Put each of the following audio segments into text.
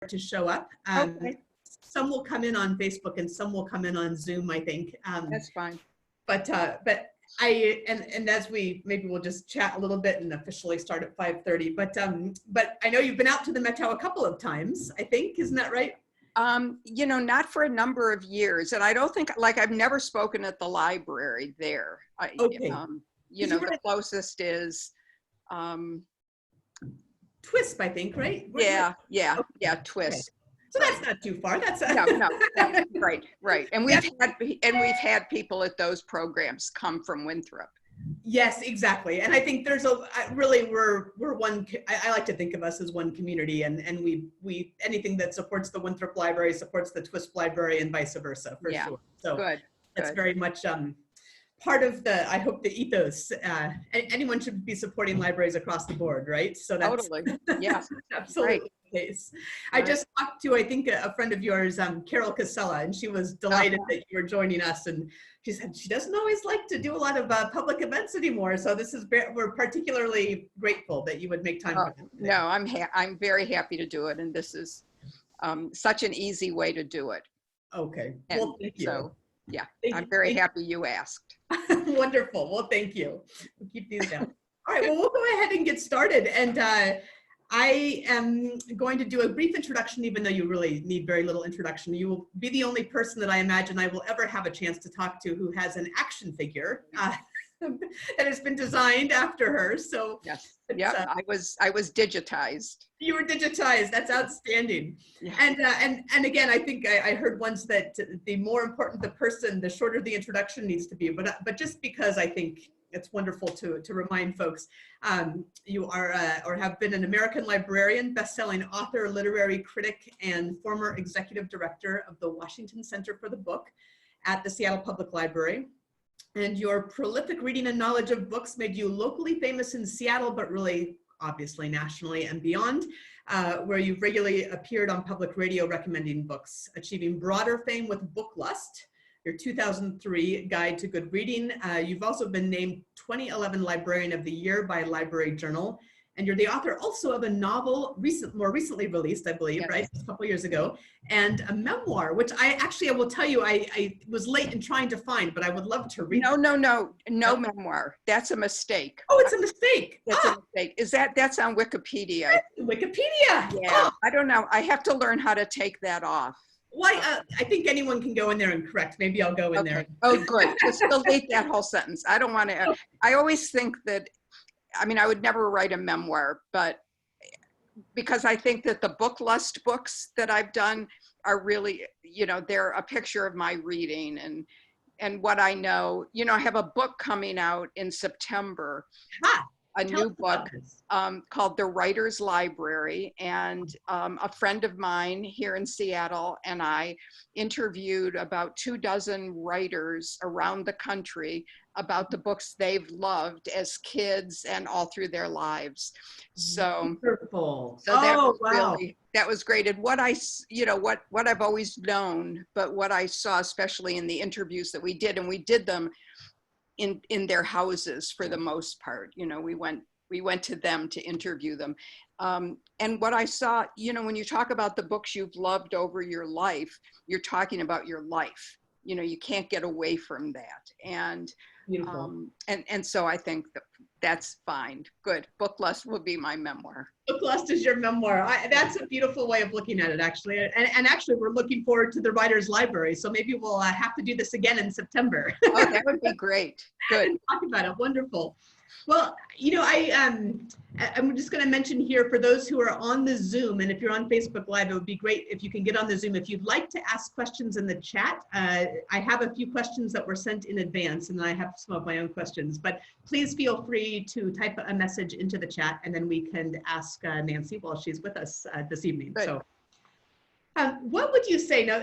to show up. Okay, Some will come in on Facebook and some will come in on Zoom, I think. that's fine. But as maybe we'll just chat a little bit and officially start at 5:30. But I know you've been out to the Metro a couple of times, I think, isn't that right? You know, not for a number of years, and I don't think, like, I've never spoken at the library there. Okay. You know, the closest is TWISP, I think, right? Yeah, TWISP. Okay. So that's not too far. That's no, that's right. And we've had people at those programs come from Winthrop. Yes, exactly. And I think there's we're one. I like to think of us as one community, and we anything that supports the Winthrop Library supports the TWISP Library, and vice versa, for sure. So that's very much part of I hope the ethos. Anyone should be supporting libraries across the board, right? So that's totally, yeah, absolutely. Right. Case. I just talked to, I think, a friend of yours, Carol Casella, and she was delighted that you were joining us. And she said she doesn't always like to do a lot of public events anymore. So we're particularly grateful that you would make time for them. No, I'm very happy to do it, and this is such an easy way to do it. Okay. And well, thank you. So, yeah, I'm very happy you asked. Wonderful. Well, thank you. We'll keep these down. All right. Well, we'll go ahead and get started. And I am going to do a brief introduction, even though you really need very little introduction. You will be the only person that I imagine I will ever have a chance to talk to who has an action figure that has been designed after her. So yes, yeah, I was digitized. You were digitized. That's outstanding. Yeah. And again, I think I heard once that the more important the person, the shorter the introduction needs to be. But just because I think it's wonderful to remind folks, you are or have been an American librarian, best-selling author, literary critic, and former executive director of the Washington Center for the Book at the Seattle Public Library. And your prolific reading and knowledge of books made you locally famous in Seattle, but really obviously nationally and beyond, where you've regularly appeared on public radio recommending books, achieving broader fame with Book Lust, your 2003 Guide to Good Reading. You've also been named 2011 Librarian of the Year by Library Journal. And you're the author also of a novel more recently released, I believe, yes, right? A couple years ago, and a memoir, which I will tell you, I was late in trying to find, but I would love to read. No memoir. That's a mistake. Oh, it's a mistake. That's a mistake. That's on Wikipedia? Wikipedia. Yeah, I don't know. I have to learn how to take that off. Well, I think anyone can go in there and correct. Maybe I'll go in there. Oh, good. Just delete that whole sentence. I don't want to. I always think that, I mean, I would never write a memoir, but because I think that the Book Lust books that I've done are really, you know, they're a picture of my reading and what I know. You know, I have a book coming out in September. A new book called The Writer's Library, and a friend of mine here in Seattle and I interviewed about 24 writers around the country about the books they've loved as kids and all through their lives. So, wonderful. That was great. And what I've always known, but what I saw, especially in the interviews that we did, and we did them in their houses for the most part. You know, we went to them to interview them. And what I saw, you know, when you talk about the books you've loved over your life, you're talking about your life. You know, you can't get away from that. And and so I think that's fine. Good. Book Lust will be my memoir. Book Lust is your memoir. That's a beautiful way of looking at it, actually. And actually, we're looking forward to the Writer's Library. So maybe we'll have to do this again in September. Oh, that would be great. Good. Talk about it. Wonderful. Well, you know, I'm just going to mention here for those who are on the Zoom, and if you're on Facebook Live, it would be great if you can get on the Zoom. If you'd like to ask questions in the chat, I have a few questions that were sent in advance, and I have some of my own questions, but please feel free to type a message into the chat, and then we can ask Nancy while she's with us this evening. Good. So what would you say now?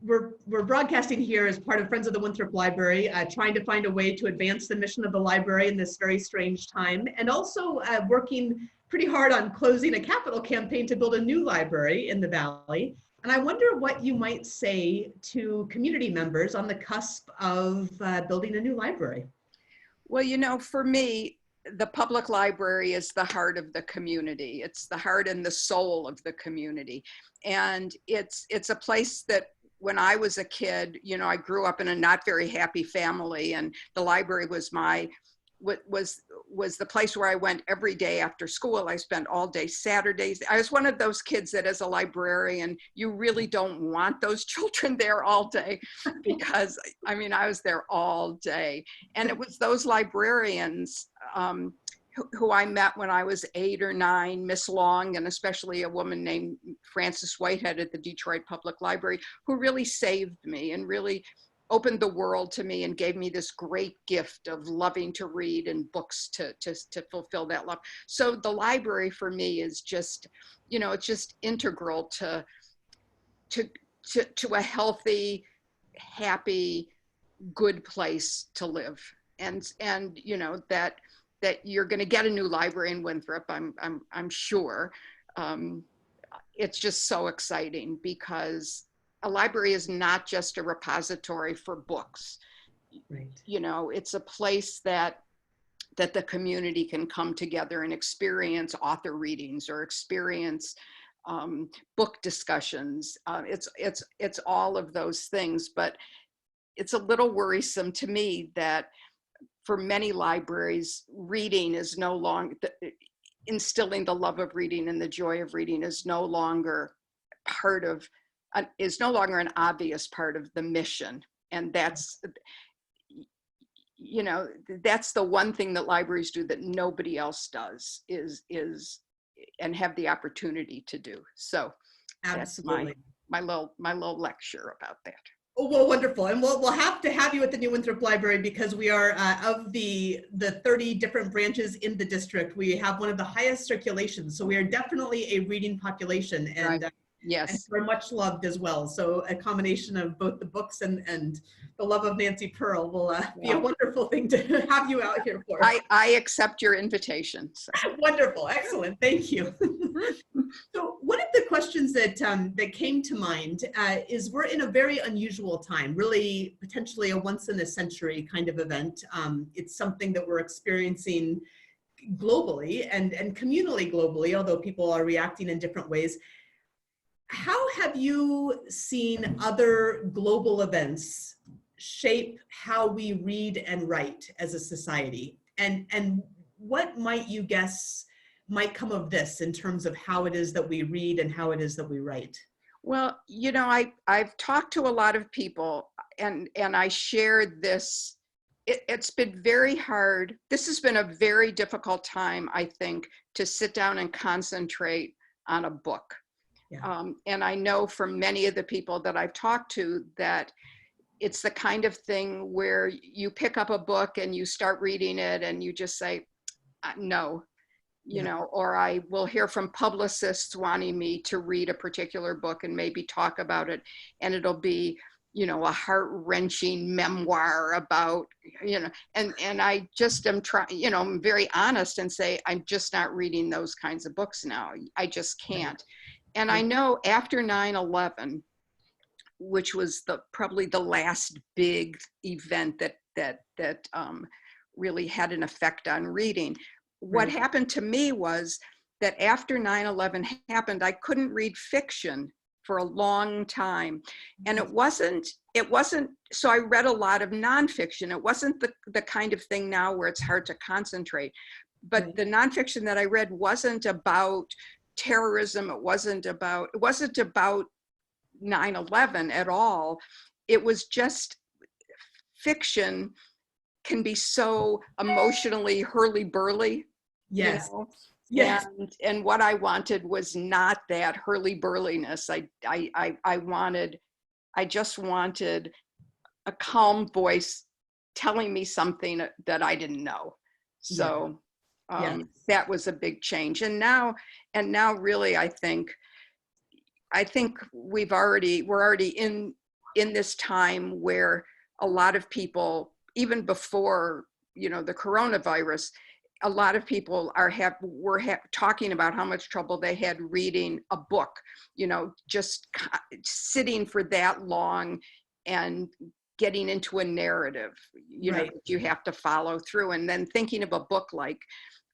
We're broadcasting here as part of Friends of the Winthrop Library, trying to find a way to advance the mission of the library in this very strange time, and also working pretty hard on closing a capital campaign to build a new library in the Valley. And I wonder what you might say to community members on the cusp of building a new library. Well, you know, for me, the public library is the heart of the community. It's the heart and the soul of the community. And it's a place that when I was a kid, you know, I grew up in a not very happy family, and the library was was the place where I went every day after school. I spent all day Saturdays. I was one of those kids that as a librarian, you really don't want those children there all day, because I mean, I was there all day. And it was those librarians who I met when I was 8 or 9, Miss Long, and especially a woman named Frances Whitehead at the Detroit Public Library, who really saved me and really opened the world to me and gave me this great gift of loving to read and books to fulfill that love. So the library for me is just, you know, it's just integral to a healthy, happy, good place to live. And you know, that you're going to get a new library in Winthrop, I'm sure. It's just so exciting, because a library is not just a repository for books. Right. You know, it's a place that the community can come together and experience author readings or experience book discussions. It's all of those things, but it's a little worrisome to me that for many libraries, reading is no longer, instilling the love of reading and the joy of reading is no longer is no longer an obvious part of the mission. And that's, you know, that's the one thing that libraries do that nobody else does, is and have the opportunity to do. So Absolutely. That's my little lecture about that. Oh, well, wonderful. And we'll have to have you at the New Winthrop Library, because we are, of the 30 different branches in the district, we have one of the highest circulations. So we are definitely a reading population, and, Right. Yes. and we're much loved as well. So a combination of both the books and the love of Nancy Pearl will be a wonderful thing to have you out here for. I accept your invitation. So. Wonderful. Excellent. Thank you. So one of the questions that that came to mind is, we're in a very unusual time, really potentially a once in a century kind of event. It's something that we're experiencing globally and communally globally, although people are reacting in different ways. How have you seen other global events shape how we read and write as a society? And what might you guess might come of this in terms of how it is that we read and how it is that we write? Well, you know, I've talked to a lot of people, and I shared this. It's been very hard. This has been a very difficult time, I think, to sit down and concentrate on a book. Yeah. And I know from many of the people that I've talked to that it's the kind of thing where you pick up a book and you start reading it and you just say, no, you know, or I will hear from publicists wanting me to read a particular book and maybe talk about it. And it'll be, you know, a heart-wrenching memoir about, you know, and I just am trying, you know, I'm very honest and say, I'm just not reading those kinds of books now. I just can't. And I know after 9/11, which was probably the last big event that really had an effect on reading. What happened to me was that after 9/11 happened, I couldn't read fiction for a long time. And it wasn't, so I read a lot of nonfiction. It wasn't the kind of thing now where it's hard to concentrate. But the nonfiction that I read wasn't about terrorism. It wasn't about 9/11 at all. It was just, fiction can be so emotionally hurly-burly. Yes. You know? Yes. And what I wanted was not that hurly-burliness. I just wanted a calm voice telling me something that I didn't know. So that was a big change. And now really, I think we're already in this time where a lot of people, even before, you know, the coronavirus, a lot of people were talking about how much trouble they had reading a book, you know, just sitting for that long and getting into a narrative, you know, Right. that you have to follow through. And then thinking of a book like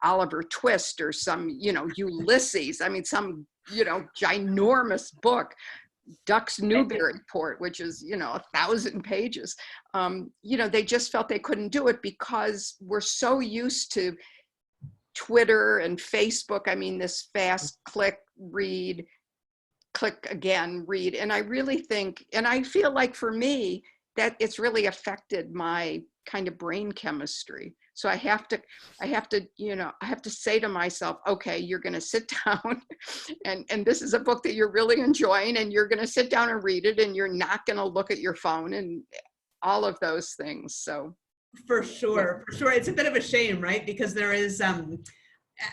Oliver Twist or some, you know, Ulysses, I mean, some, you know, ginormous book, Duck's Newburyport, which is, you know, 1,000 pages. You know, they just felt they couldn't do it because we're so used to Twitter and Facebook. I mean, this fast click, read, click again, read. And I really think, and I feel like for me, that it's really affected my kind of brain chemistry. So I have to, you know, I have to say to myself, okay, you're going to sit down and this is a book that you're really enjoying and you're going to sit down and read it and you're not going to look at your phone and all of those things. So. For sure, for sure. It's a bit of a shame, right? Because there is,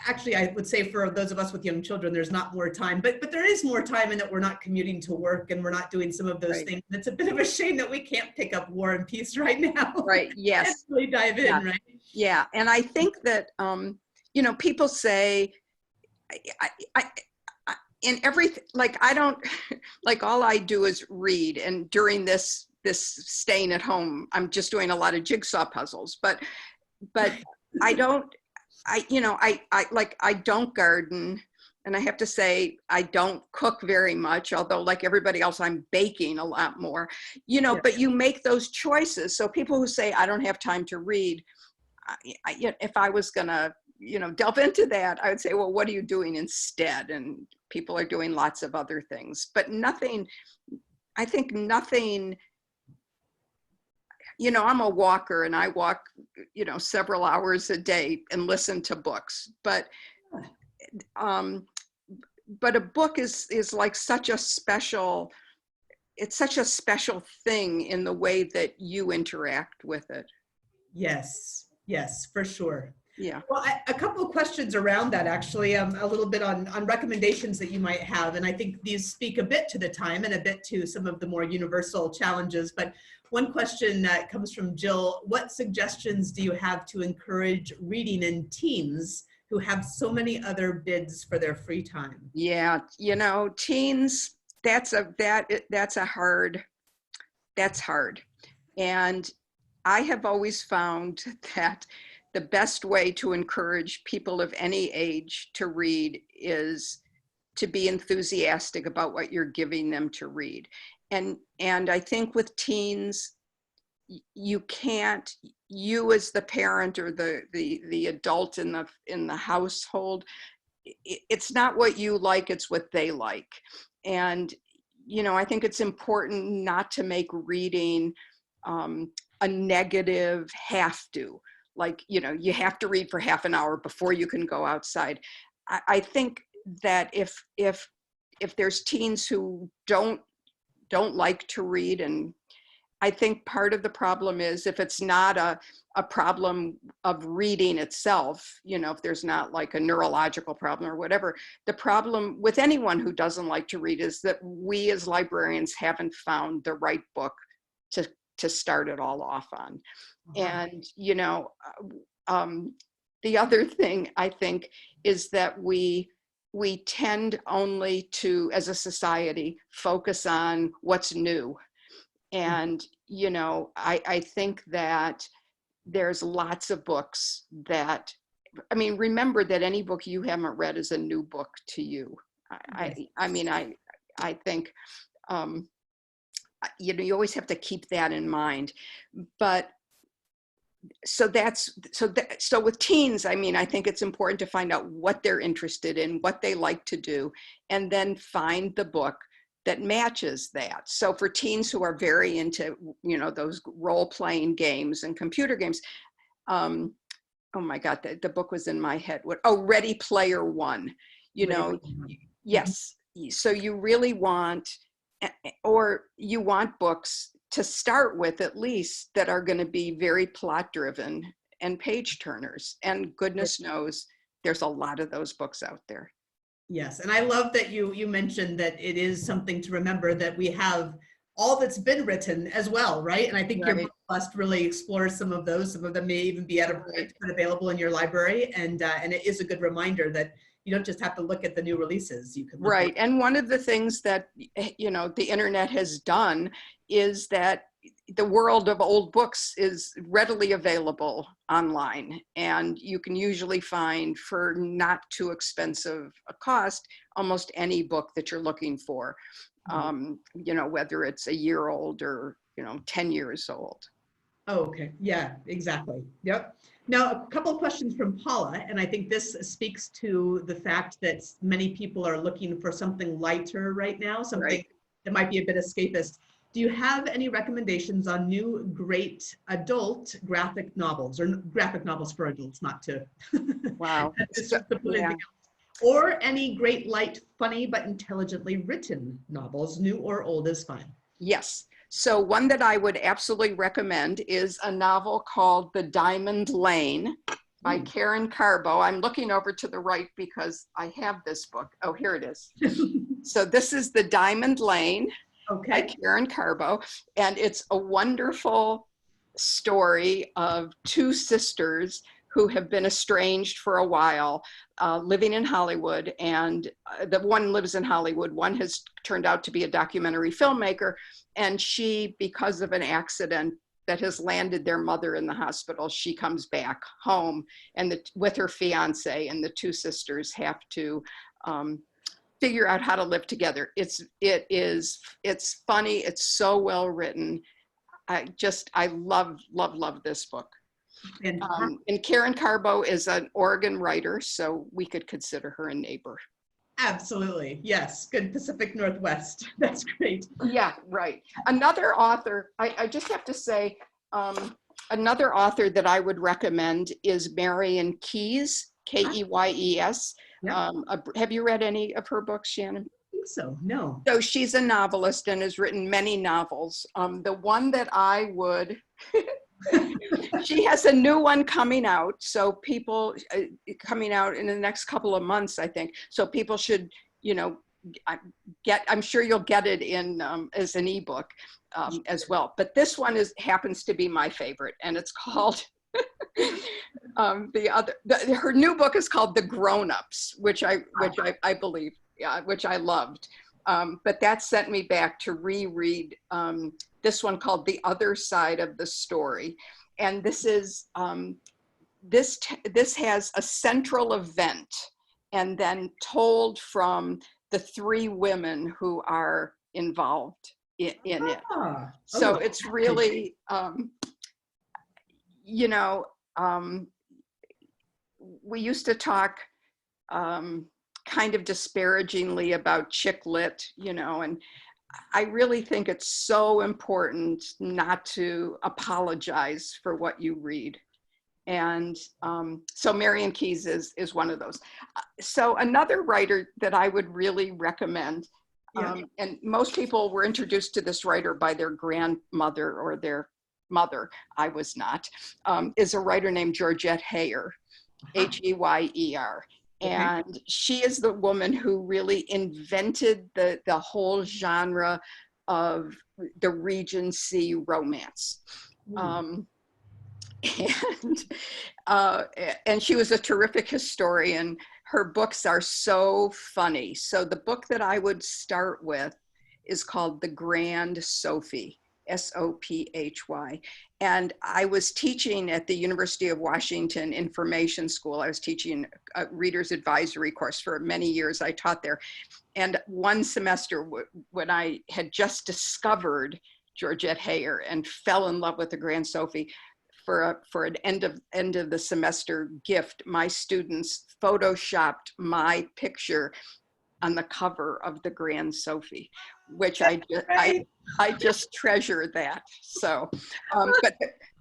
actually, I would say for those of us with young children, there's not more time, but there is more time in that we're not commuting to work and we're not doing some of those Right. things. It's a bit of a shame that we can't pick up War and Peace right now. Right. Yes. And really dive in, Yeah. right? Yeah. And I think that, you know, people say, in everything, like, I don't, like, all I do is read. And during this staying at home, I'm just doing a lot of jigsaw puzzles, but I don't, you know, I don't garden, and I have to say, I don't cook very much, although like everybody else, I'm baking a lot more, you know, Yeah. but you make those choices. So people who say, I don't have time to read, if I was gonna, you know, delve into that, I would say, well, what are you doing instead? And people are doing lots of other things, but nothing, I think nothing, you know, I'm a walker and I walk, you know, several hours a day and listen to books, but a book is like such a special, it's such a special thing in the way that you interact with it. Yes, yes, for sure. Yeah. Well, a couple of questions around that, actually, a little bit on recommendations that you might have. And I think these speak a bit to the time and a bit to some of the more universal challenges. But one question that comes from Jill: what suggestions do you have to encourage reading in teens who have so many other bids for their free time? Yeah, you know, teens, that's hard. And I have always found that the best way to encourage people of any age to read is to be enthusiastic about what you're giving them to read. And I think with teens, you can't, you as the parent or the adult in the household, it's not what you like, it's what they like. And, you know, I think it's important not to make reading a negative have to. Like, you know, you have to read for half an hour before you can go outside. I think that if there's teens who don't like to read, and I think part of the problem is if it's not a problem of reading itself, you know, if there's not like a neurological problem or whatever, the problem with anyone who doesn't like to read is that we as librarians haven't found the right book to start it all off on. And, you know, the other thing I think is that we tend only to, as a society, focus on what's new. And, you know, I think that there's lots of books that, I mean, remember that any book you haven't read is a new book to you. I mean, I think, you know, you always have to keep that in mind. But so with teens, I mean, I think it's important to find out what they're interested in, what they like to do, and then find the book that matches that. So for teens who are very into, you know, those role-playing games and computer games, oh my God, the book was in my head. Ready Player One, you know, yes. So you really want, or you want books to start with, at least, that are going to be very plot driven and page turners. And goodness knows there's a lot of those books out there. Yes, and I love that you mentioned that it is something to remember that we have all that's been written as well, right? And I think your book must really explore some of those. Some of them may even be available in your library, and it is a good reminder that you don't just have to look at the new releases. You can And one of the things that, you know, the internet has done is that the world of old books is readily available online, and you can usually find for not too expensive a cost almost any book that you're looking for, you know, whether it's a year old or, you know, 10 years old. Oh, okay. Yeah, exactly. Yep. Now, a couple of questions from Paula, and I think this speaks to the fact that many people are looking for something lighter right now, something that might be a bit escapist. Do you have any recommendations on new great adult graphic novels, or graphic novels for adults, not to, Wow. yeah. Or any great, light, funny, but intelligently written novels, new or old is fine? Yes. So one that I would absolutely recommend is a novel called The Diamond Lane by Karen Carbo. I'm looking over to the right because I have this book. Oh, here it is. So this is The Diamond Lane by Karen Carbo. And it's a wonderful story of two sisters who have been estranged for a while, living in Hollywood. And the one lives in Hollywood, one has turned out to be a documentary filmmaker. And she, because of an accident that has landed their mother in the hospital, she comes back home and with her fiance, and the two sisters have to figure out how to live together. It's funny. It's so well written. I love this book. And Karen Carbo is an Oregon writer, so we could consider her a neighbor. Absolutely. Yes. Good Pacific Northwest. That's great. Yeah, right. Another author, I just have to say, another author that I would recommend is Marian Keyes, Keyes. Yeah. Have you read any of her books, Shannon? I think so. No. So she's a novelist and has written many novels. The one that I would, she has a new one coming out. So people coming out in the next couple of months, I think. So people should, you know, I'm sure you'll get it in as an ebook as well. But this one happens to be my favorite, and it's called, her new book is called The Grown-Ups, which I believe, which I loved. But that sent me back to reread this one called The Other Side of the Story. And this is, this has a central event and then told from the three women who are involved in it. So it's really, you know, we used to talk kind of disparagingly about chick lit, you know, and I really think it's so important not to apologize for what you read. And so Marian Keyes is one of those. So another writer that I would really recommend, and most people were introduced to this writer by their grandmother or their mother, I was not, is a writer named Georgette Heyer, Heyer. And she is the woman who really invented the whole genre of the Regency romance. And she was a terrific historian. Her books are so funny. So the book that I would start with is called The Grand Sophie, S-O-P-H-Y. And I was teaching at the University of Washington Information School. I was teaching a reader's advisory course for many years. I taught there. And one semester when I had just discovered Georgette Heyer and fell in love with The Grand Sophie, for an end of the semester gift, my students photoshopped my picture on the cover of The Grand Sophie, which I just treasure that. So, but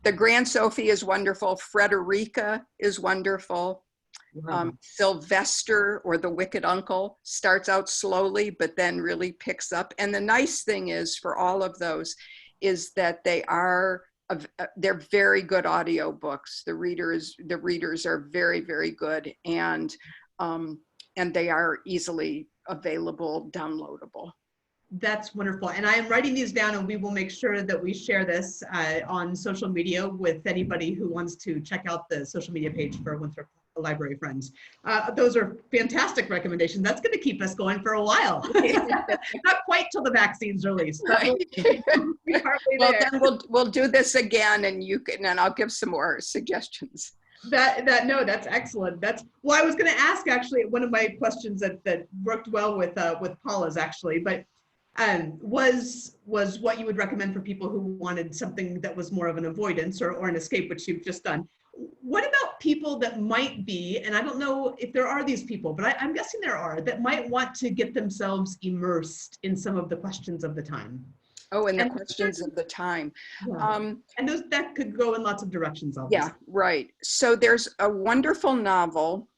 the Grand Sophie is wonderful. Frederica is wonderful. Sylvester, or The Wicked Uncle, starts out slowly, but then really picks up. And the nice thing is for all of those is that they're very good audio books. The readers are very, very good, and they are easily available, downloadable. That's wonderful. And I am writing these down, and we will make sure that we share this on social media with anybody who wants to check out the social media page for Winthrop library friends. Those are fantastic recommendations. That's going to keep us going for a while. Not quite till the vaccine's released, but we'll be partly Well, there. then we'll do this again, and I'll give some more suggestions. No, that's excellent. Well, I was going to ask actually one of my questions that worked well with Paula's actually, but was what you would recommend for people who wanted something that was more of an avoidance or an escape, which you've just done. What about people that might be, and I don't know if there are these people, but I'm guessing there are, that might want to get themselves immersed in some of the questions of the time? Oh, and the questions of the time. Yeah. And that could go in lots of directions, obviously. Yeah, right. So there's a wonderful novel,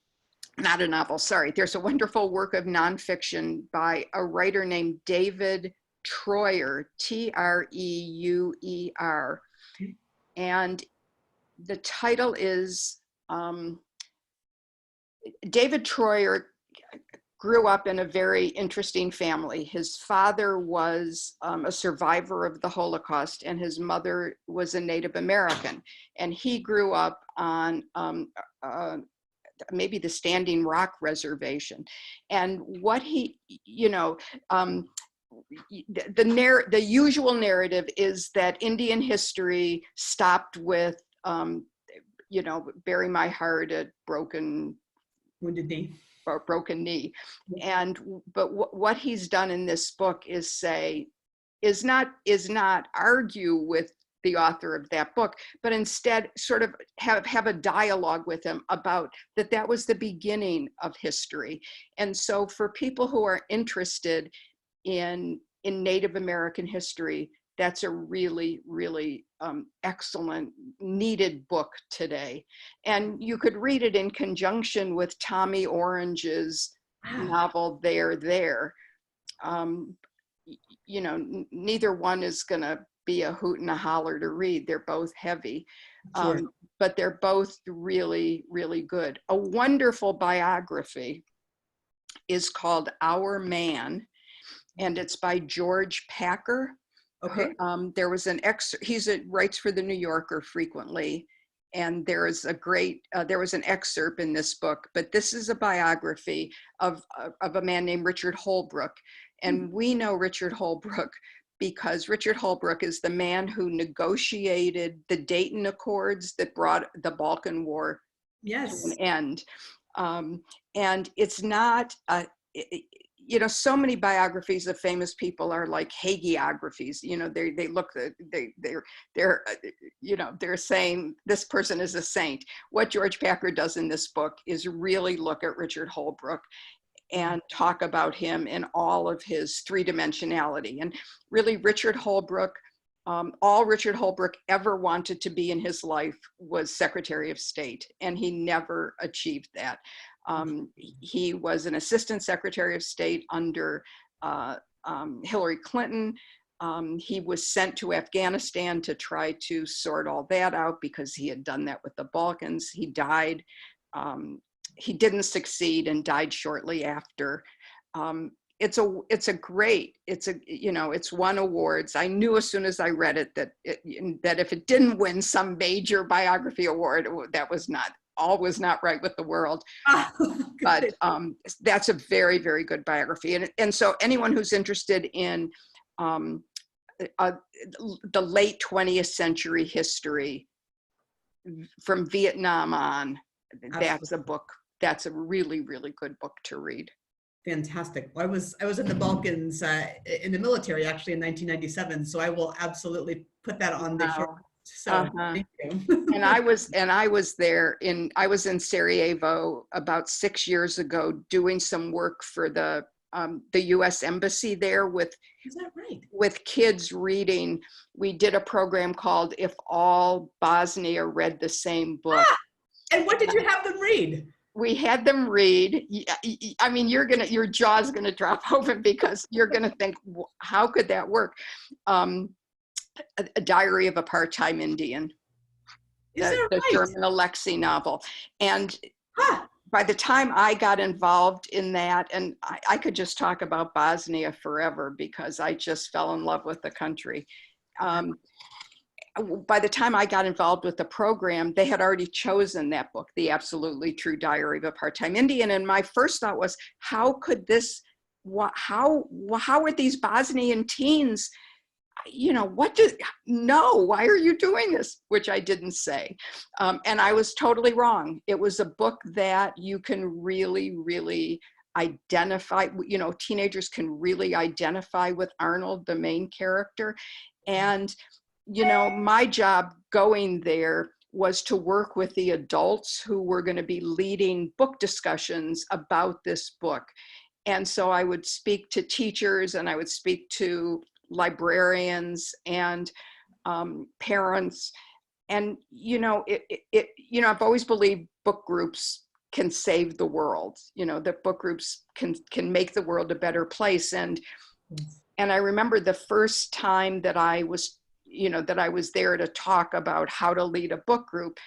not a novel, sorry. There's a wonderful work of nonfiction by a writer named David Treuer, Treuer. And the title is, David Treuer grew up in a very interesting family. His father was a survivor of the Holocaust, and his mother was a Native American. And he grew up on maybe the Standing Rock Reservation. And what he, the usual narrative is that Indian history stopped with, bury my heart at Wounded Knee. Or broken knee. But what he's done in this book is not argue with the author of that book, but instead sort of have a dialogue with him about that was the beginning of history. And so for people who are interested in Native American history, that's a really, really excellent, needed book today. And you could read it in conjunction with Tommy Orange's novel, There. Neither one is going to be a hoot and a holler to read. They're both heavy, Sure. but they're both really, really good. A wonderful biography is called Our Man, and it's by George Packer. Okay. There was an excerpt. Writes for the New Yorker frequently, and there was an excerpt in this book. But this is a biography of a man named Richard Holbrooke, and we know Richard Holbrooke because Richard Holbrooke is the man who negotiated the Dayton Accords that brought the Balkan War to an end. And it's not so many biographies of famous people are like hagiographies. They're saying this person is a saint. What George Packer does in this book is really look at Richard Holbrooke and talk about him in all of his three-dimensionality. And really, Richard Holbrooke, all Richard Holbrooke ever wanted to be in his life was Secretary of State, and he never achieved that. He was an assistant Secretary of State under Hillary Clinton. He was sent to Afghanistan to try to sort all that out because he had done that with the Balkans. He died. He didn't succeed and died shortly after. It's won awards. I knew as soon as I read it that if it didn't win some major biography award, that was not right with the world. But that's a very, very good biography. And so anyone who's interested in the late 20th century history from Vietnam on, that's a book. That's a really, really good book to read. Fantastic. Well, I was in the Balkans in the military actually in 1997, so I will absolutely put that on the short list. So thank you. And I was there I was in Sarajevo about 6 years ago doing some work for the U.S. Embassy there with kids reading. We did a program called If All Bosnia Read the Same Book. And what did you have them read? We had them read. I mean, your jaw's gonna drop open because you're gonna think, how could that work? A Diary of a Part-Time Indian, the German Alexei novel. And by the time I got involved in that, and I could just talk about Bosnia forever because I just fell in love with the country. by the time I got involved with the program, they had already chosen that book, The Absolutely True Diary of a Part-Time Indian. And my first thought was, how could this, how are these Bosnian teens, why are you doing this? Which I didn't say. And I was totally wrong. It was a book that you can really, really identify, teenagers can really identify with Arnold, the main character. And my job going there was to work with the adults who were going to be leading book discussions about this book. And so I would speak to teachers, and I would speak to librarians and parents. And, I've always believed book groups can save the world, that book groups can make the world a better place. And I remember the first time that I was there to talk about how to lead a book group.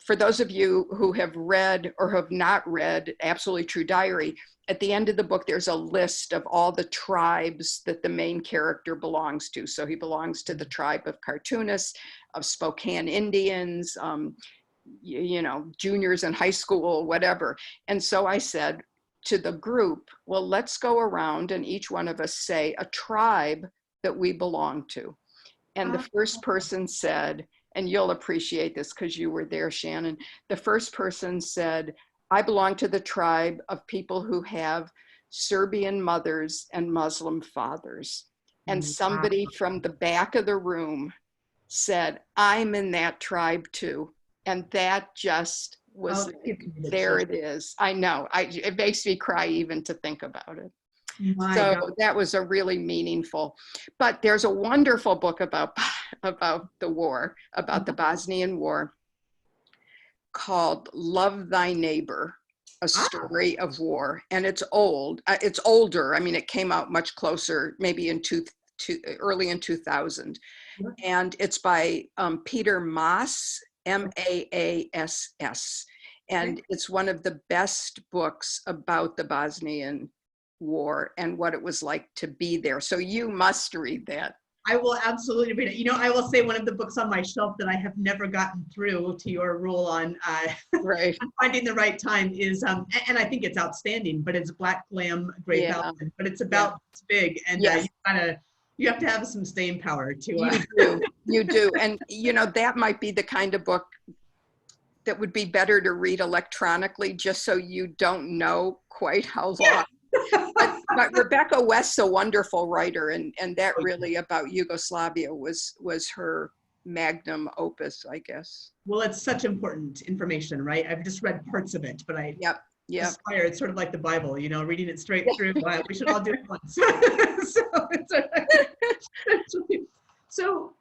For those of you who have read or have not read Absolutely True Diary, at the end of the book, there's a list of all the tribes that the main character belongs to. So he belongs to the tribe of cartoonists, of Spokane Indians, juniors in high school, whatever. And so I said to the group, well, let's go around and each one of us say a tribe that we belong to. And the first person said, and you'll appreciate this because you were there, Shannon. The first person said, I belong to the tribe of people who have Serbian mothers and Muslim fathers. And somebody from the back of the room said, I'm in that tribe too. And that just was, there it is. I know, it makes me cry even to think about it. So that was a really meaningful, but there's a wonderful book about the war, about the Bosnian War, called Love Thy Neighbor, A Story of War. And it's older. I mean, it came out much closer, maybe in early in 2000. And it's by Peter Maass, Maass. And it's one of the best books about the Bosnian War and what it was like to be there. So you must read that. I will absolutely read it. I will say one of the books on my shelf that I have never gotten through, to your rule on right. finding the right time, is, and I think it's outstanding, but it's Black Glam, Gray Velvet. But it's about this big, and you have to have some staying power to. You do. And that might be the kind of book that would be better to read electronically, just so you don't know quite how long. But Rebecca West's a wonderful writer, and that really about Yugoslavia was her magnum opus, I guess. Well, it's such important information, right? I've just read parts of it, but I aspire. It's sort of like the Bible, reading it straight through. We should all do it once. So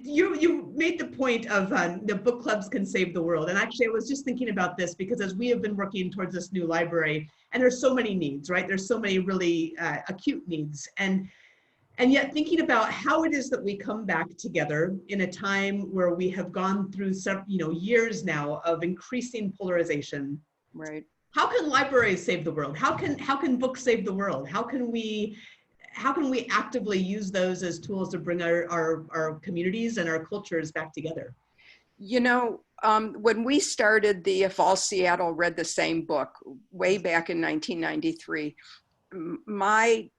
you made the point of the book clubs can save the world. And actually, I was just thinking about this because as we have been working towards this new library, and there's so many needs, right? There's so many really acute needs. And yet thinking about how it is that we come back together in a time where we have gone through years now of increasing polarization. Right. How can libraries save the world? How can books save the world? How can we actively use those as tools to bring our communities and our cultures back together? When we started the If All Seattle Read the Same Book way back in 1993, my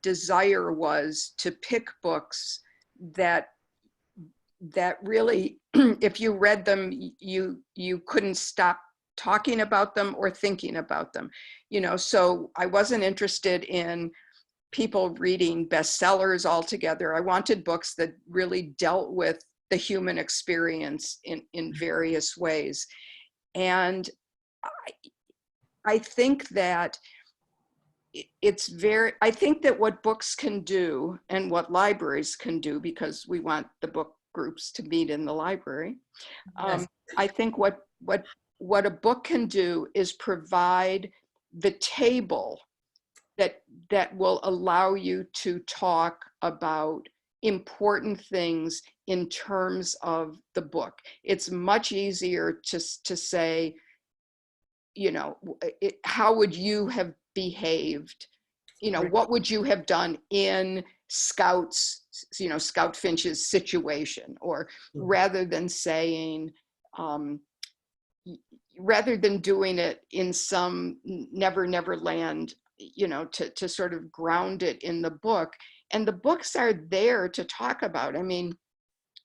desire was to pick books that really, if you read them, you couldn't stop talking about them or thinking about them. So I wasn't interested in people reading bestsellers altogether. I wanted books that really dealt with the human experience in various ways. And I think that I think that what books can do and what libraries can do, because we want the book groups to meet in the library. Yes. I think what a book can do is provide the table that will allow you to talk about important things in terms of the book. It's much easier to say, how would you have behaved? What would you have done in Scouts Scout Finch's situation, or rather than saying, rather than doing it in some never land, to sort of ground it in the book. And the books are there to talk about. I mean,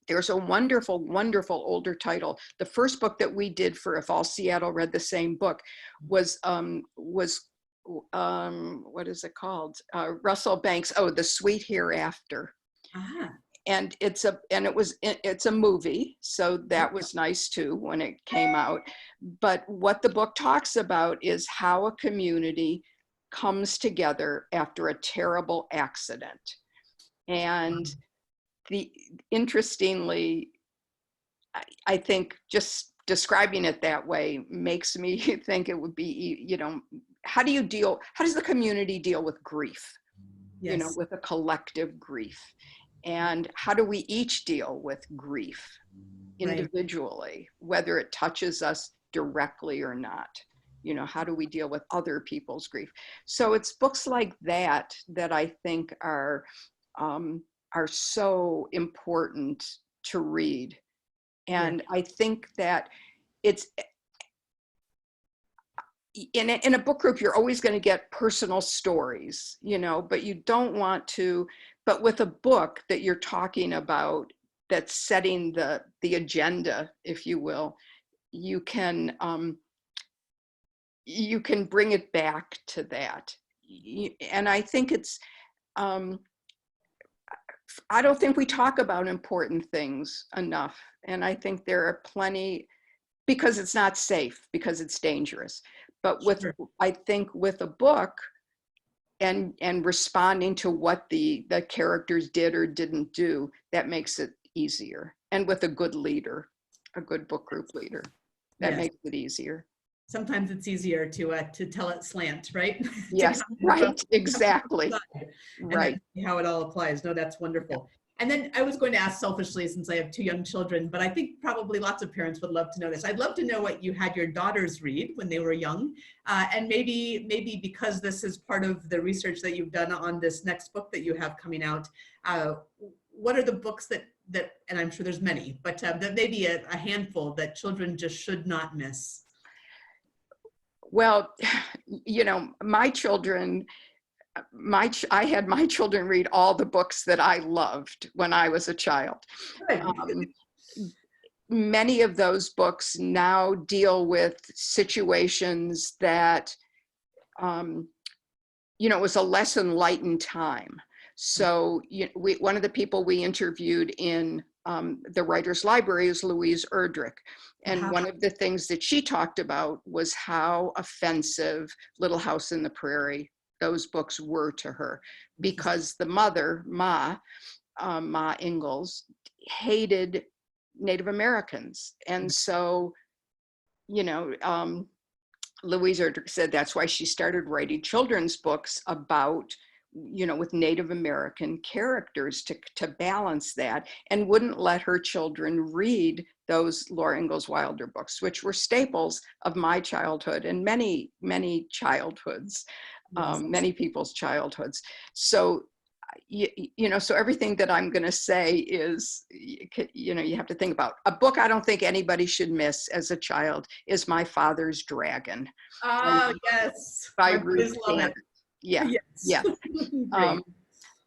there's a wonderful, wonderful older title. The first book that we did for If All Seattle Read the Same Book was what is it called? Russell Banks. Oh, The Sweet Hereafter. Ah. And it's a movie, so that was nice too when it came out. But what the book talks about is how a community comes together after a terrible accident. And interestingly, I think just describing it that way makes me think it would be, how does the community deal with grief? Yes. With a collective grief. And how do we each deal with grief individually, whether it touches us directly or not? How do we deal with other people's grief? So it's books like that I think are so important to read. And I think that it's, in a book group, you're always going to get personal stories, but you don't want to, but with a book that you're talking about, that's setting the agenda, if you will, you can bring it back to that. And I think it's, I don't think we talk about important things enough. And I think there are plenty, because it's not safe, because it's dangerous. But I think with a book and responding to what the characters did or didn't do, that makes it easier. And with a good leader, a good book group leader, that makes it easier. Sometimes it's easier to tell it slant, right? Yes, right, exactly. Right. How it all applies. No, that's wonderful. And then I was going to ask selfishly, since I have 2 young children, but I think probably lots of parents would love to know this. I'd love to know what you had your daughters read when they were young. And maybe because this is part of the research that you've done on this next book that you have coming out, what are the books that, and I'm sure there's many, but that maybe a handful that children just should not miss? Well, my children, I had my children read all the books that I loved when I was a child. Many of those books now deal with situations that, it was a less enlightened time. So one of the people we interviewed in the Writers' Library is Louise Erdrich. And one of the things that she talked about was how offensive Little House on the Prairie, those books were to her, because the mother, Ma Ingalls, hated Native Americans. And so, Louise Erdrich said that's why she started writing children's books about, with Native American characters to balance that, and wouldn't let her children read those Laura Ingalls Wilder books, which were staples of my childhood and many, many childhoods, many people's childhoods. So, so everything that I'm going to say is, you have to think about. A book I don't think anybody should miss as a child is My Father's Dragon. Oh, yes. By Ruth Shannon. Yeah. Yes.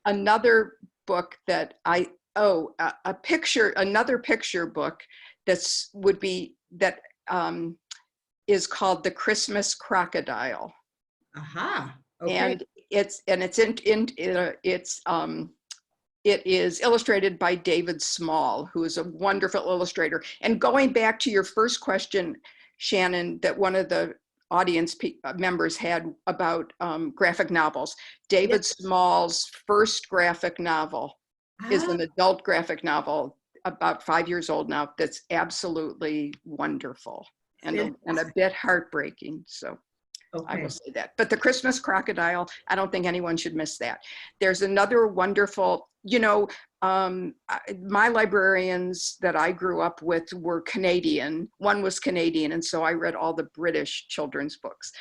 Another book that another picture book is called The Christmas Crocodile. Aha. Okay. And it is illustrated by David Small, who is a wonderful illustrator. And going back to your first question, Shannon, that one of the audience members had about graphic novels. David Small's first graphic novel is an adult graphic novel, about 5 years old now, that's absolutely wonderful and a bit heartbreaking. So I will say that. But The Christmas Crocodile, I don't think anyone should miss that. There's another wonderful, my librarians that I grew up with were Canadian. One was Canadian, and so I read all the British children's books.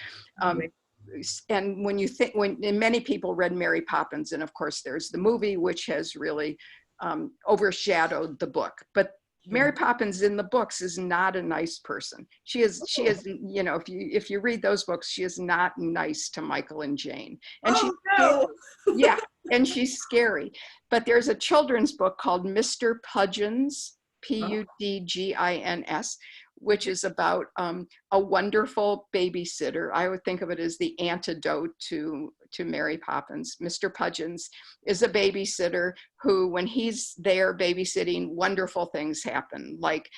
and when you think, and many people read Mary Poppins, and of course there's the movie, which has really overshadowed the book. But Mary Poppins in the books is not a nice person. She is, you know, if you read those books, she is not nice to Michael and Jane. And she's no. yeah, and she's scary. But there's a children's book called Mr. Pudgeons, Pudgins, which is about a wonderful babysitter. I would think of it as the antidote to Mary Poppins. Mr. Pudgeons is a babysitter who, when he's there babysitting, wonderful things happen. Like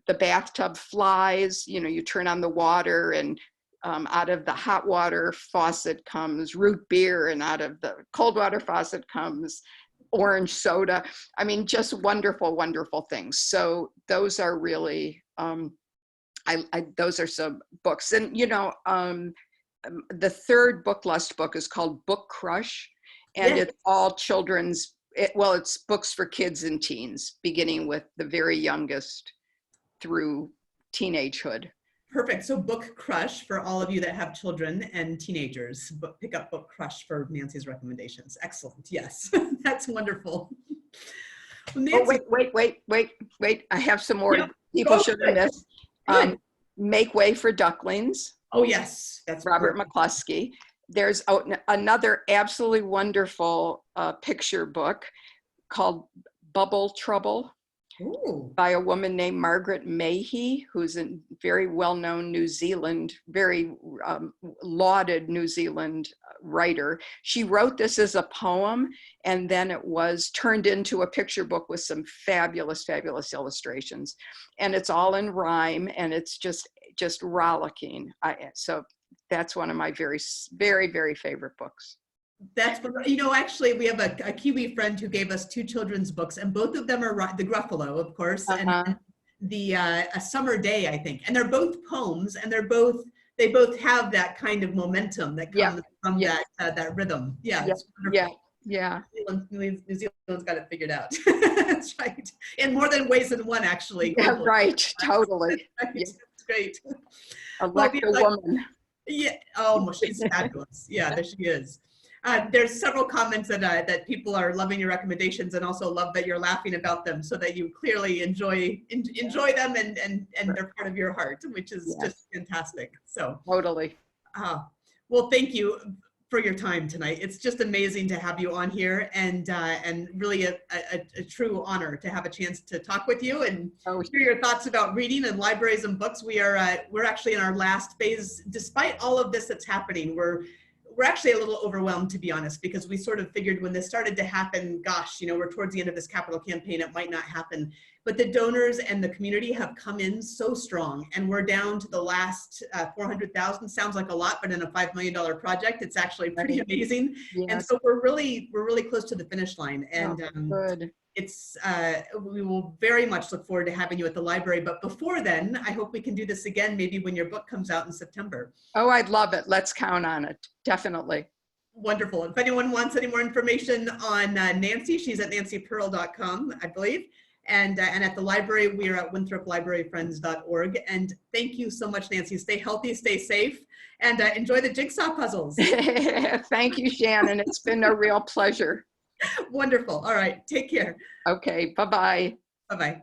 the bathtub flies, you know, you turn on the water and out of the hot water faucet comes root beer, and out of the cold water faucet comes orange soda. I mean, just wonderful, wonderful things. So those are really, those are some books. And, you know, the third Book Lust book is called Book Crush, and it's all children's, well, it's books for kids and teens, beginning with the very youngest through teenagehood. Perfect. So Book Crush for all of you that have children and teenagers. Pick up Book Crush for Nancy's recommendations. Excellent. Yes, that's wonderful. Well, Nancy, wait. I have some more people should have missed. Make Way for Ducklings. Oh, yes. That's Robert McCluskey. There's another absolutely wonderful picture book called Bubble Trouble. Ooh. By a woman named Margaret Mayhew, who's a very well-known New Zealand, very lauded New Zealand writer. She wrote this as a poem, and then it was turned into a picture book with some fabulous, fabulous illustrations. And it's all in rhyme, and it's just rollicking. So that's one of my very, very, very favorite books. That's, you know, actually we have a Kiwi friend who gave us 2 children's books, and both of them are the Gruffalo, of course, and the A Summer Day, I think, and they're both poems, and they both have that kind of momentum that comes from that rhythm. Yeah, it's wonderful. Yeah. New Zealand's got it figured out. That's right. In more than ways than one, actually. Yeah, right. Totally. Right. Yeah. That's great. Electra woman. Yeah. Oh, she's fabulous. Yeah, there she is. There's several comments that people are loving your recommendations, and also love that you're laughing about them, so that you clearly enjoy them, and they're part of your heart, which is just fantastic. So totally. Well, thank you for your time tonight. It's just amazing to have you on here, and really a true honor to have a chance to talk with you and hear your thoughts about reading and libraries and books. We're actually in our last phase. Despite all of this that's happening, we're actually a little overwhelmed, to be honest, because we sort of figured when this started to happen, gosh, you know, we're towards the end of this capital campaign, it might not happen. But the donors and the community have come in so strong, and we're down to the last 400,000. Sounds like a lot, but in a $5 million project, it's actually pretty amazing. Yes. And so we're really close to the finish line. And good. It's we will very much look forward to having you at the library. But before then, I hope we can do this again, maybe when your book comes out in September. Oh, I'd love it. Let's count on it. Definitely. Wonderful. If anyone wants any more information on Nancy, she's at nancypearl.com, I believe. And at the library, we are at winthroplibraryfriends.org. And thank you so much, Nancy. Stay healthy, stay safe, and enjoy the jigsaw puzzles. Thank you, Shannon. It's been a real pleasure. Wonderful. All right. Take care. Okay. Bye-bye. Bye-bye.